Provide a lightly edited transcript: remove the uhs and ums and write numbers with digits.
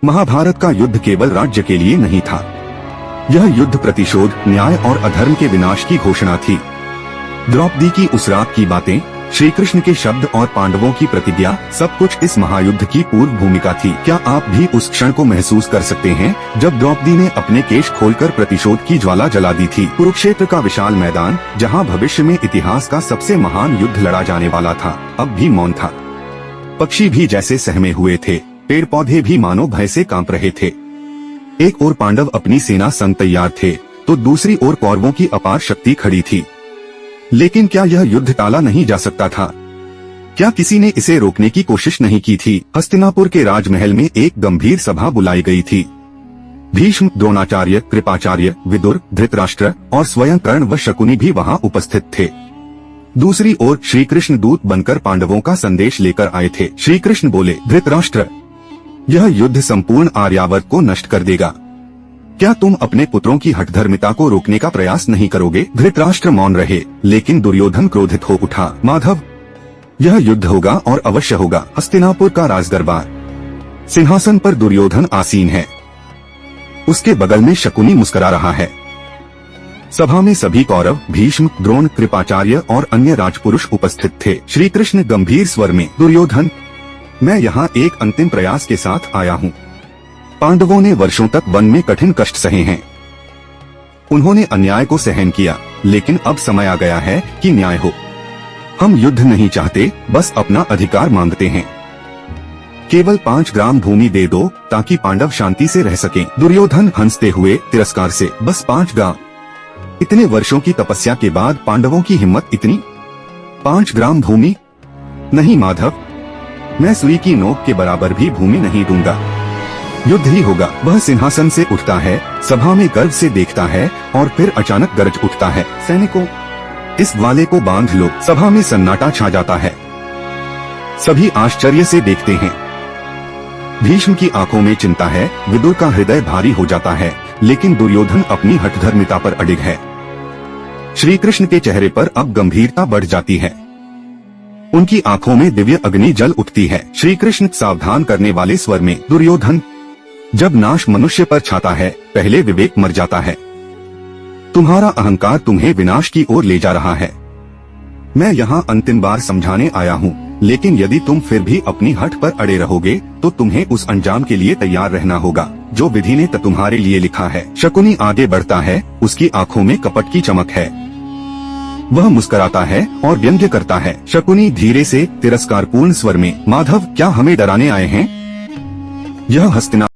महाभारत का युद्ध केवल राज्य के लिए नहीं था। यह युद्ध प्रतिशोध, न्याय और अधर्म के विनाश की घोषणा थी। द्रौपदी की उस रात की बातें, श्री कृष्ण के शब्द और पांडवों की प्रतिज्ञा, सब कुछ इस महायुद्ध की पूर्व भूमिका थी। क्या आप भी उस क्षण को महसूस कर सकते हैं जब द्रौपदी ने अपने केश खोलकर प्रतिशोध की ज्वाला जला दी थी? कुरुक्षेत्र का विशाल मैदान, जहां भविष्य में इतिहास का सबसे महान युद्ध लड़ा जाने वाला था, अब भी मौन था। पक्षी भी जैसे सहमे हुए थे, पेड़ पौधे भी मानो भय से कांप रहे थे। एक ओर पांडव अपनी सेना संग तैयार थे, तो दूसरी ओर कौरवों की अपार शक्ति खड़ी थी। लेकिन क्या यह युद्ध टाला नहीं जा सकता था? क्या किसी ने इसे रोकने की कोशिश नहीं की थी? हस्तिनापुर के राजमहल में एक गंभीर सभा बुलाई गई थी। भीष्म, द्रोणाचार्य, कृपाचार्य, विदुर, धृतराष्ट्र और स्वयं कर्ण व शकुनी भी वहां उपस्थित थे। दूसरी ओर श्री कृष्ण दूत बनकर पांडवों का संदेश लेकर आए थे। श्री कृष्ण बोले, धृतराष्ट्र, यह युद्ध संपूर्ण आर्यावर्त को नष्ट कर देगा। क्या तुम अपने पुत्रों की हठधर्मिता को रोकने का प्रयास नहीं करोगे? धृतराष्ट्र मौन रहे, लेकिन दुर्योधन क्रोधित हो उठा। माधव, यह युद्ध होगा और अवश्य होगा। हस्तिनापुर का राजदरबार, सिंहासन पर दुर्योधन आसीन है, उसके बगल में शकुनी मुस्कुरा रहा है। सभा में सभी कौरव, भीष्म, द्रोण, कृपाचार्य और अन्य राजपुरुष उपस्थित थे। श्री कृष्ण गंभीर स्वर में, दुर्योधन, मैं यहाँ एक अंतिम प्रयास के साथ आया हूँ। पांडवों ने वर्षों तक वन में कठिन कष्ट सहे हैं। उन्होंने अन्याय को सहन किया, लेकिन अब समय आ गया है कि न्याय हो। हम युद्ध नहीं चाहते, बस अपना अधिकार मांगते हैं। केवल 5 ग्राम भूमि दे दो, ताकि पांडव शांति से रह सकें। दुर्योधन हंसते हुए तिरस्कार से, बस 5 ग्राम? इतने वर्षों की तपस्या के बाद पांडवों की हिम्मत इतनी? 5 ग्राम भूमि? नहीं माधव, मैं सुई की नोक के बराबर भी भूमि नहीं दूंगा। युद्ध ही होगा। वह सिंहासन से उठता है, सभा में गर्व से देखता है और फिर अचानक गरज उठता है, सैनिकों, इस ग्वाले को बांध लो। सभा में सन्नाटा छा जाता है। सभी आश्चर्य से देखते हैं। भीष्म की आंखों में चिंता है, विदुर का हृदय भारी हो जाता है, लेकिन दुर्योधन अपनी हठधर्मिता पर अडिग है। श्री कृष्ण के चेहरे पर अब गंभीरता बढ़ जाती है। उनकी आंखों में दिव्य अग्नि जल उठती है। श्री कृष्ण सावधान करने वाले स्वर में, दुर्योधन, जब नाश मनुष्य पर छाता है, पहले विवेक मर जाता है। तुम्हारा अहंकार तुम्हें विनाश की ओर ले जा रहा है। मैं यहाँ अंतिम बार समझाने आया हूँ, लेकिन यदि तुम फिर भी अपनी हठ पर अड़े रहोगे, तो तुम्हें उस अंजाम के लिए तैयार रहना होगा जो विधि ने तुम्हारे लिए लिखा है। शकुनी आगे बढ़ता है, उसकी आंखों में कपट की चमक है। वह मुस्कुराता है और व्यंग्य करता है। शकुनी धीरे से तिरस्कारपूर्ण स्वर में, माधव, क्या हमें डराने आए हैं? यह हस्तिनापुर